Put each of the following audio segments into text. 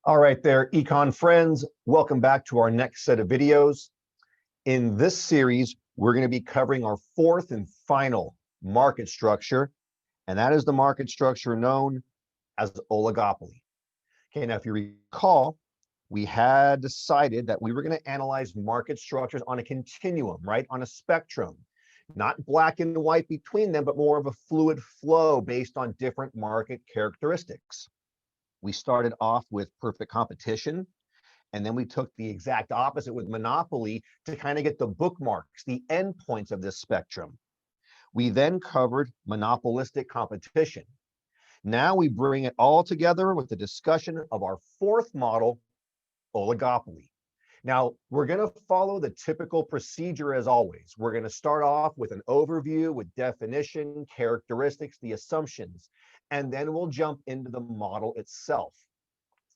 All right there, econ friends, welcome back to our next set of videos. In this series, we're going to be covering our fourth and final market structure, and that is the market structure known as oligopoly. Okay, now if you recall, we had decided that we were going to analyze market structures on a continuum, right? On a spectrum, not black and white between them, but more of a fluid flow based on different market characteristics. We started off with perfect competition, and then we took the exact opposite with monopoly to kind of get the bookmarks, the endpoints of this spectrum. We then covered monopolistic competition. Now we bring it all together with the discussion of our fourth model, oligopoly. Now, we're going to follow the typical procedure as always. We're going to start off with an overview with definition, characteristics, the assumptions, and then we'll jump into the model itself.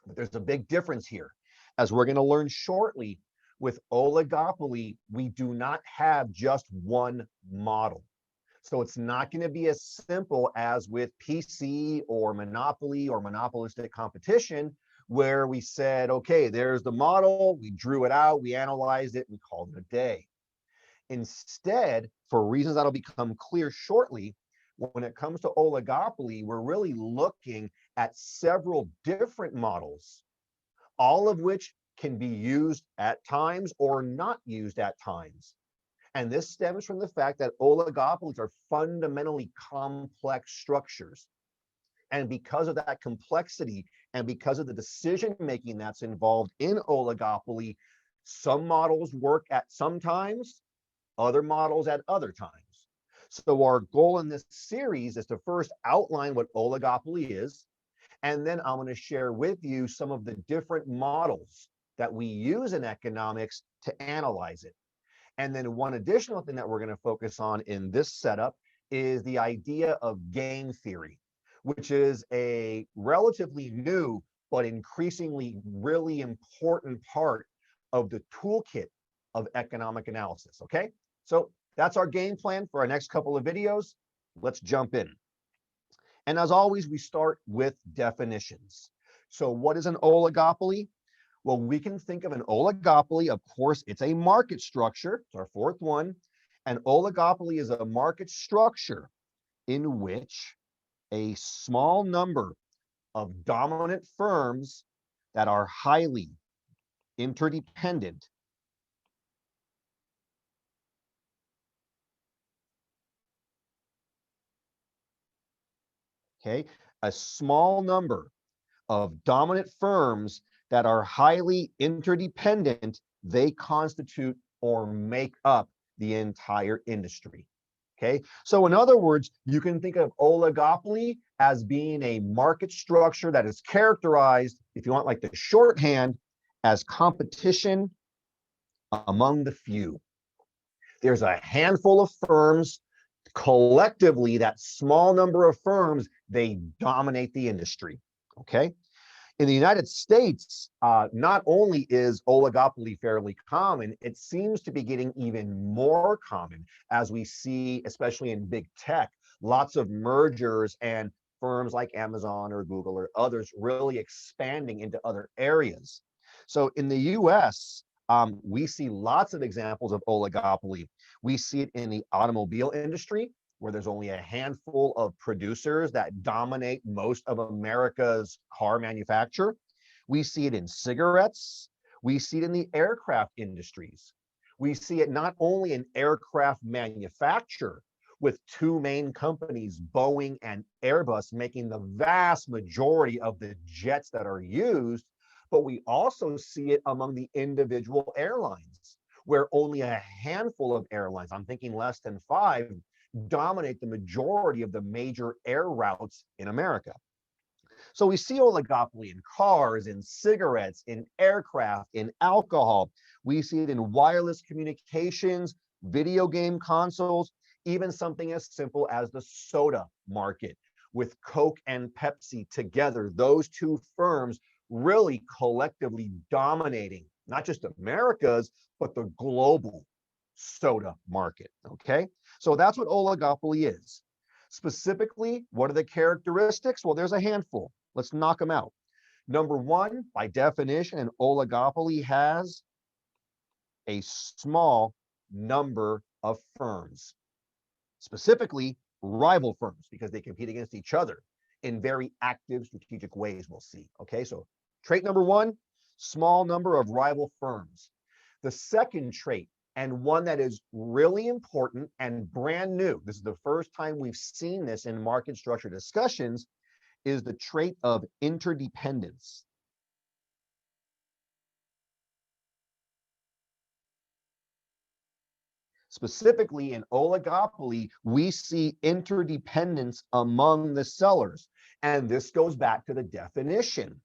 But there's a big difference here. As we're going to learn shortly, with oligopoly, we do not have just one model. So it's not going to be as simple as with PC or monopoly or monopolistic competition, where we said, okay, there's the model, we drew it out, we analyzed it, and called it a day. Instead, for reasons that'll become clear shortly, when it comes to oligopoly, we're really looking at several different models, all of which can be used at times or not used at times. And this stems from the fact that oligopolies are fundamentally complex structures. And because of that complexity and because of the decision-making that's involved in oligopoly, some models work at some times, other models at other times. So our goal in this series is to first outline what oligopoly is, and then I'm going to share with you some of the different models that we use in economics to analyze it. And then one additional thing that we're going to focus on in this setup is the idea of game theory, which is a relatively new but increasingly really important part of the toolkit of economic analysis, okay? So that's our game plan for our next couple of videos. Let's jump in. And as always, we start with definitions. So what is an oligopoly? Well, we can think of an oligopoly, of course, it's a market structure. It's our fourth one. An oligopoly is a market structure in which a small number of dominant firms that are highly interdependent okay, a small number of dominant firms that are highly interdependent, they constitute or make up the entire industry. Okay, so in other words, you can think of oligopoly as being a market structure that is characterized, if you want like the shorthand, as competition among the few. There's a handful of firms. Collectively, that small number of firms, they dominate the industry, okay? In the United States, not only is oligopoly fairly common, it seems to be getting even more common as we see, especially in big tech, lots of mergers and firms like Amazon or Google or others really expanding into other areas. So in the US, we see lots of examples of oligopoly. We see it in the automobile industry, where there's only a handful of producers that dominate most of America's car manufacture. We see it in cigarettes. We see it in the aircraft industries. We see it not only in aircraft manufacture, with two main companies, Boeing and Airbus, making the vast majority of the jets that are used, but we also see it among the individual airlines, where only a handful of airlines, I'm thinking less than 5, dominate the majority of the major air routes in America. So we see oligopoly in cars, in cigarettes, in aircraft, in alcohol. We see it in wireless communications, video game consoles, even something as simple as the soda market, with Coke and Pepsi together, those two firms really collectively dominating not just America's, but the global soda market, okay? So that's what oligopoly is. Specifically, what are the characteristics? Well, there's a handful. Let's knock them out. Number one, by definition, an oligopoly has a small number of firms, specifically rival firms, because they compete against each other in very active strategic ways, we'll see. Okay, so trait number one, small number of rival firms. The second trait, and one that is really important and brand new, this is the first time we've seen this in market structure discussions, is the trait of interdependence. Specifically in oligopoly, we see interdependence among the sellers. And this goes back to the definition.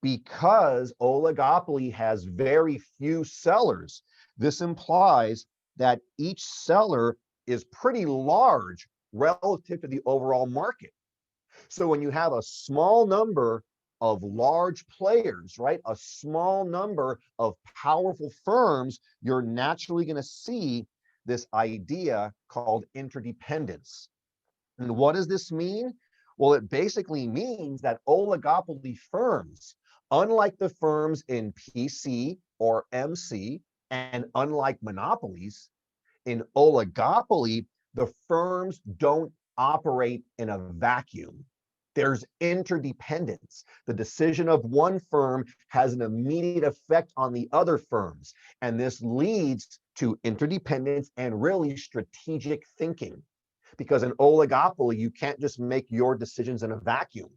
Because oligopoly has very few sellers, this implies that each seller is pretty large relative to the overall market. So when you have a small number of large players, right, a small number of powerful firms, you're naturally going to see this idea called interdependence. And what does this mean? Well, it basically means that oligopoly firms, unlike the firms in PC or MC, and unlike monopolies, in oligopoly, the firms don't operate in a vacuum. There's interdependence. The decision of one firm has an immediate effect on the other firms. And this leads to interdependence and really strategic thinking. Because in oligopoly, you can't just make your decisions in a vacuum.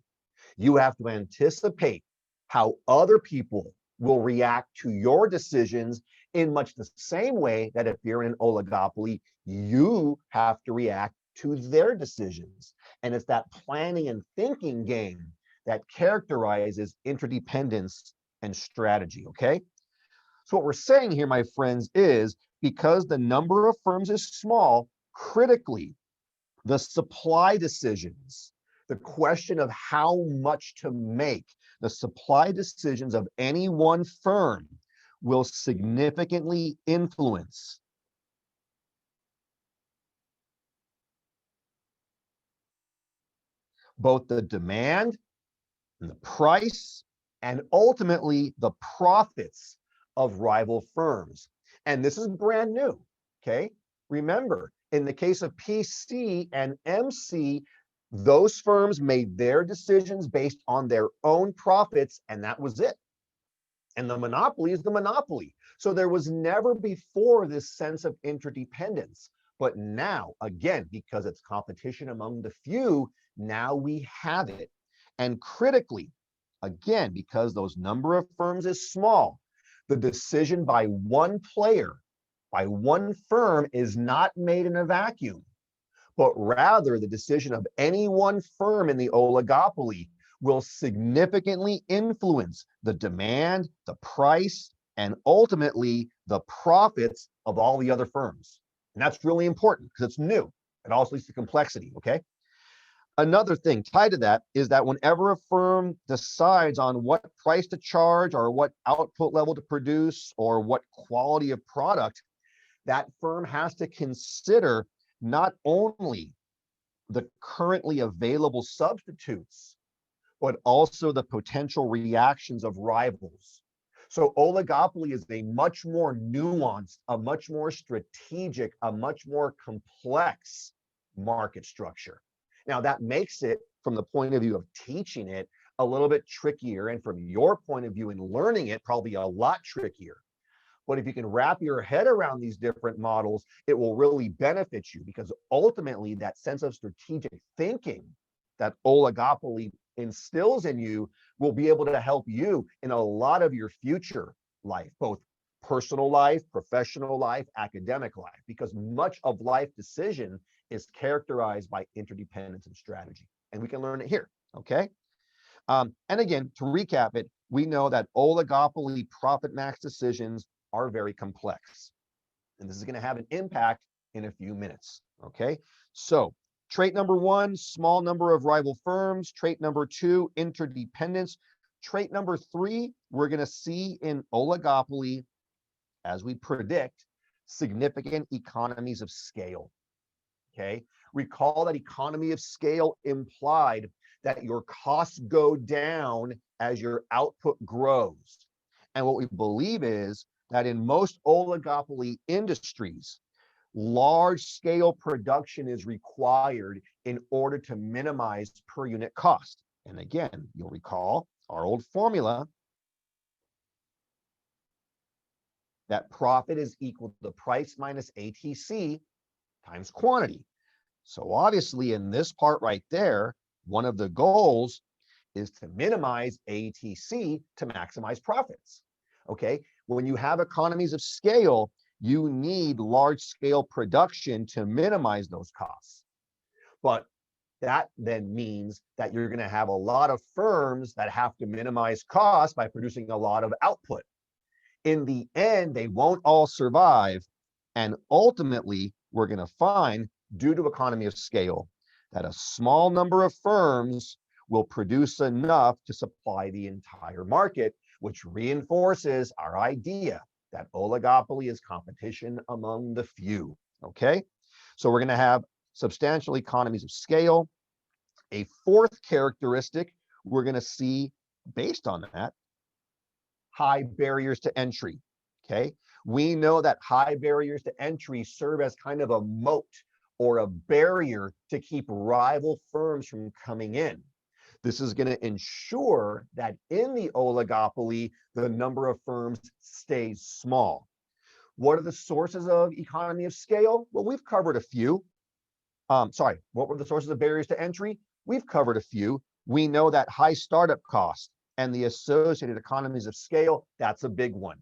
You have to anticipate how other people will react to your decisions in much the same way that if you're in an oligopoly, you have to react to their decisions. And it's that planning and thinking game that characterizes interdependence and strategy, okay? So what we're saying here, my friends, is because the number of firms is small, critically, the supply decisions, the question of how much to make, the supply decisions of any one firm will significantly influence both the demand and the price and ultimately the profits of rival firms. And this is brand new, okay? Remember, in the case of PC and MC, those firms made their decisions based on their own profits, and that was it. And the monopoly is the monopoly. So there was never before this sense of interdependence. But now, again, because it's competition among the few, now we have it. And critically, again, because those number of firms is small, the decision by one player, by one firm, is not made in a vacuum, but rather the decision of any one firm in the oligopoly will significantly influence the demand, the price, and ultimately the profits of all the other firms. And that's really important because it's new. It also leads to complexity, okay? Another thing tied to that is that whenever a firm decides on what price to charge or what output level to produce or what quality of product, that firm has to consider not only the currently available substitutes, but also the potential reactions of rivals. So oligopoly is a much more nuanced, a much more strategic, a much more complex market structure. Now that makes it, from the point of view of teaching it, a little bit trickier, and from your point of view in learning it, probably a lot trickier. But if you can wrap your head around these different models, it will really benefit you, because ultimately that sense of strategic thinking that oligopoly instills in you will be able to help you in a lot of your future life, both personal life, professional life, academic life, because much of life decision is characterized by interdependence and strategy. And we can learn it here, okay? And again, to recap it, we know that oligopoly profit max decisions are very complex. And this is going to have an impact in a few minutes, okay? So trait number one, small number of rival firms. Trait number two, interdependence. Trait number three, we're going to see in oligopoly, as we predict, significant economies of scale, okay? Recall that economy of scale implied that your costs go down as your output grows. And what we believe is that in most oligopoly industries, large scale production is required in order to minimize per unit cost. And again, you'll recall our old formula that profit is equal to price minus ATC times quantity. So obviously in this part right there, one of the goals is to minimize ATC to maximize profits. Okay, when you have economies of scale, you need large scale production to minimize those costs. But that then means that you're going to have a lot of firms that have to minimize costs by producing a lot of output. In the end, they won't all survive. And ultimately, we're going to find, due to economy of scale, that a small number of firms will produce enough to supply the entire market, which reinforces our idea that oligopoly is competition among the few. Okay, so we're going to have substantial economies of scale. A fourth characteristic we're going to see based on that, high barriers to entry. Okay, we know that high barriers to entry serve as kind of a moat or a barrier to keep rival firms from coming in. This is going to ensure that in the oligopoly, the number of firms stays small. What are the sources of economy of scale? Well, we've covered a few. What were the sources of barriers to entry? We've covered a few. We know that high startup costs and the associated economies of scale, that's a big one.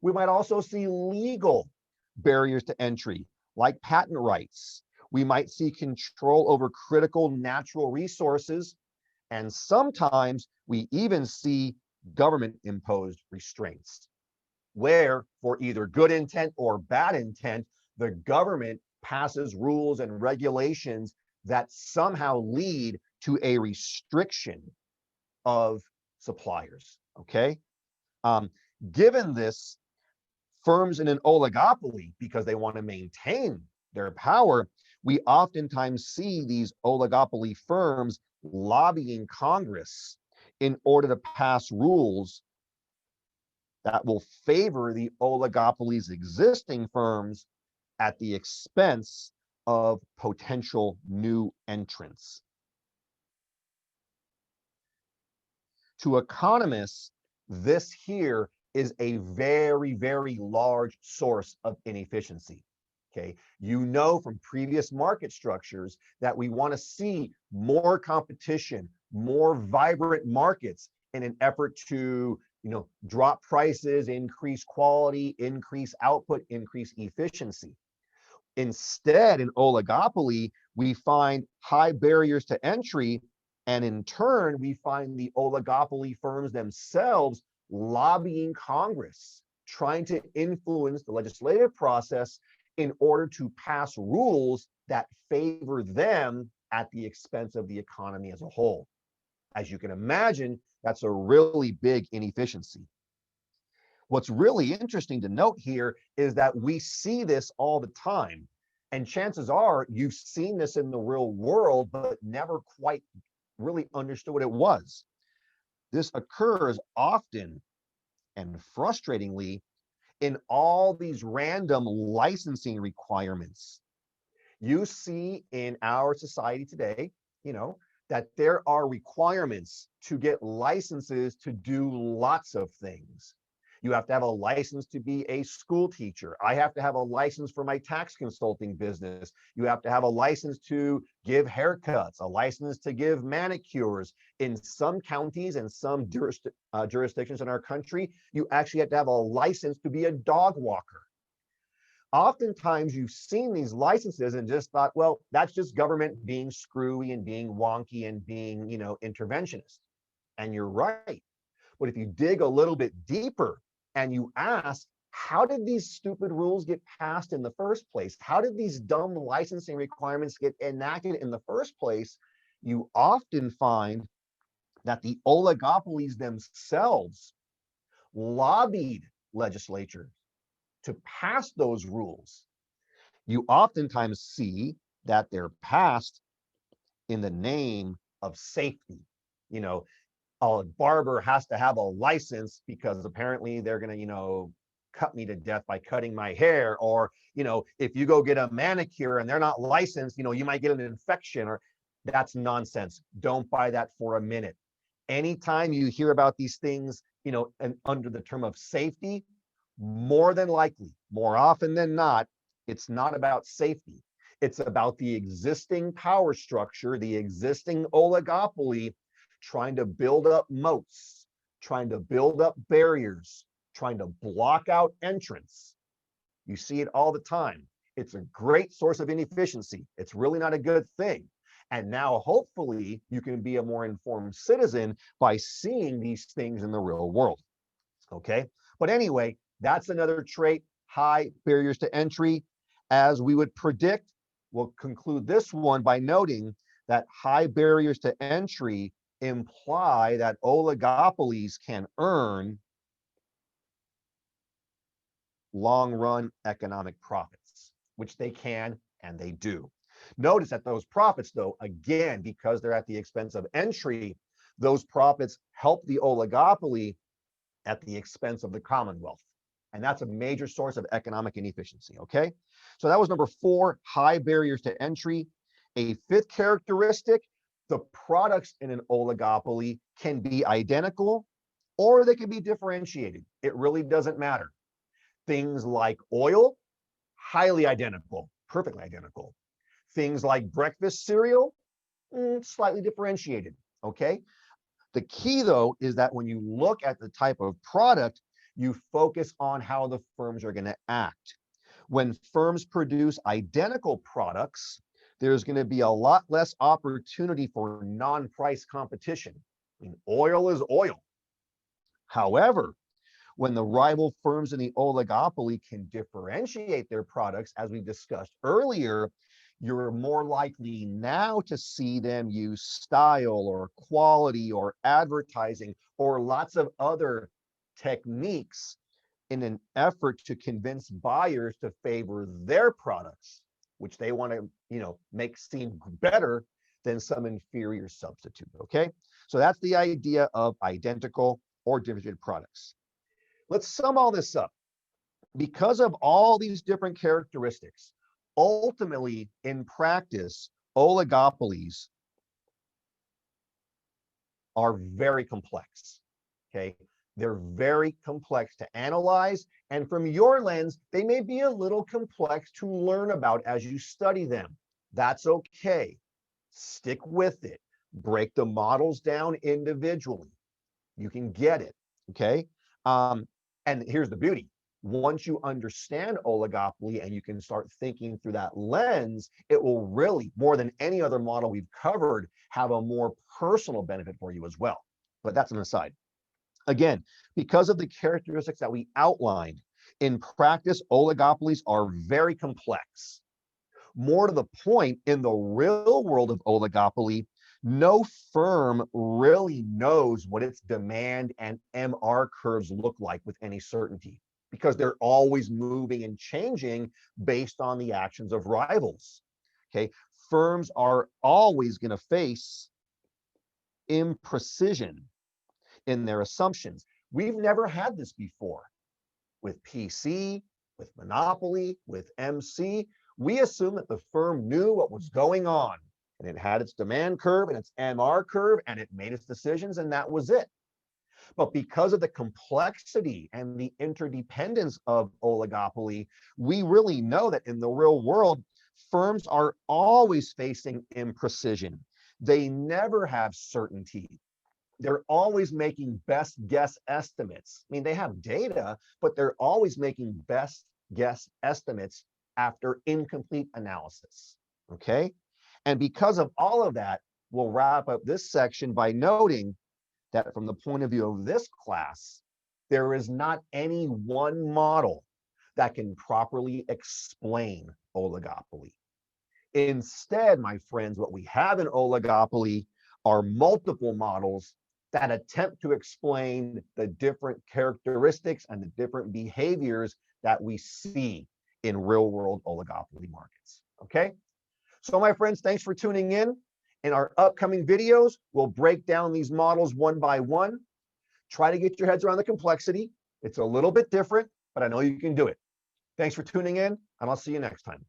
We might also see legal barriers to entry, like patent rights. We might see control over critical natural resources, and sometimes we even see government-imposed restraints, where for either good intent or bad intent, the government passes rules and regulations that somehow lead to a restriction of suppliers, okay? Given this, firms in an oligopoly, because they want to maintain their power, we oftentimes see these oligopoly firms lobbying Congress in order to pass rules that will favor the oligopoly's existing firms at the expense of potential new entrants. To economists, this here is a very, very large source of inefficiency. Okay, you know from previous market structures that we want to see more competition, more vibrant markets in an effort to, drop prices, increase quality, increase output, increase efficiency. Instead, in oligopoly, we find high barriers to entry, and in turn, we find the oligopoly firms themselves lobbying Congress, trying to influence the legislative process in order to pass rules that favor them at the expense of the economy as a whole. As you can imagine, that's a really big inefficiency. What's really interesting to note here is that we see this all the time. And chances are you've seen this in the real world, but never quite really understood what it was. This occurs often and frustratingly in all these random licensing requirements. You see in our society today, that there are requirements to get licenses to do lots of things. You have to have a license to be a school teacher. I have to have a license for my tax consulting business. You have to have a license to give haircuts, a license to give manicures. In some counties and some jurisdictions in our country, you actually have to have a license to be a dog walker. Oftentimes you've seen these licenses and just thought, well, that's just government being screwy and being wonky and being, interventionist. And you're right. But if you dig a little bit deeper and you ask, how did these stupid rules get passed in the first place? How did these dumb licensing requirements get enacted in the first place? You often find that the oligopolies themselves lobbied legislatures to pass those rules. You oftentimes see that they're passed in the name of safety. You know, a barber has to have a license because apparently they're going to, cut me to death by cutting my hair. Or, if you go get a manicure and they're not licensed, you might get an infection. Or that's nonsense. Don't buy that for a minute. Anytime you hear about these things, and under the term of safety, more than likely, more often than not, it's not about safety. It's about the existing power structure, the existing oligopoly, trying to build up moats, trying to build up barriers, trying to block out entrance. You see it all the time. It's a great source of inefficiency. It's really not a good thing. And now, hopefully, you can be a more informed citizen by seeing these things in the real world. Okay. But anyway, that's another trait, high barriers to entry. As we would predict, we'll conclude this one by noting that high barriers to entry imply that oligopolies can earn long-run economic profits, which they can and they do. Notice that those profits, though, again, because they're at the expense of entry, those profits help the oligopoly at the expense of the Commonwealth. And that's a major source of economic inefficiency, okay? So that was number 4, high barriers to entry. A 5th characteristic, the products in an oligopoly can be identical or they can be differentiated. It really doesn't matter. Things like oil, highly identical, perfectly identical. Things like breakfast cereal, slightly differentiated, okay? The key, though, is that when you look at the type of product, you focus on how the firms are going to act. When firms produce identical products, there's going to be a lot less opportunity for non-price competition. I mean, oil is oil. However, when the rival firms in the oligopoly can differentiate their products, as we discussed earlier, you're more likely now to see them use style or quality or advertising or lots of other techniques in an effort to convince buyers to favor their products, which they want to, make seem better than some inferior substitute, okay? So that's the idea of identical or differentiated products. Let's sum all this up. Because of all these different characteristics, ultimately, in practice, oligopolies are very complex, okay? They're very complex to analyze, and from your lens, they may be a little complex to learn about as you study them. That's okay. Stick with it. Break the models down individually. You can get it, okay? And here's the beauty. Once you understand oligopoly and you can start thinking through that lens, it will really, more than any other model we've covered, have a more personal benefit for you as well. But that's an aside. Again, because of the characteristics that we outlined, in practice, oligopolies are very complex. More to the point, in the real world of oligopoly, no firm really knows what its demand and MR curves look like with any certainty, because they're always moving and changing based on the actions of rivals. Okay, firms are always going to face imprecision in their assumptions. We've never had this before with PC, with Monopoly, with MC. We assume that the firm knew what was going on, and it had its demand curve and its MR curve, and it made its decisions, and that was it. But because of the complexity and the interdependence of oligopoly, we really know that in the real world, firms are always facing imprecision. They never have certainty. They're always making best guess estimates. I mean, they have data, but they're always making best guess estimates after incomplete analysis, okay? And because of all of that, we'll wrap up this section by noting that from the point of view of this class, there is not any one model that can properly explain oligopoly. Instead, my friends, what we have in oligopoly are multiple models that attempt to explain the different characteristics and the different behaviors that we see in real-world oligopoly markets, okay? So my friends, thanks for tuning in. In our upcoming videos, we'll break down these models one by one. Try to get your heads around the complexity. It's a little bit different, but I know you can do it. Thanks for tuning in, and I'll see you next time.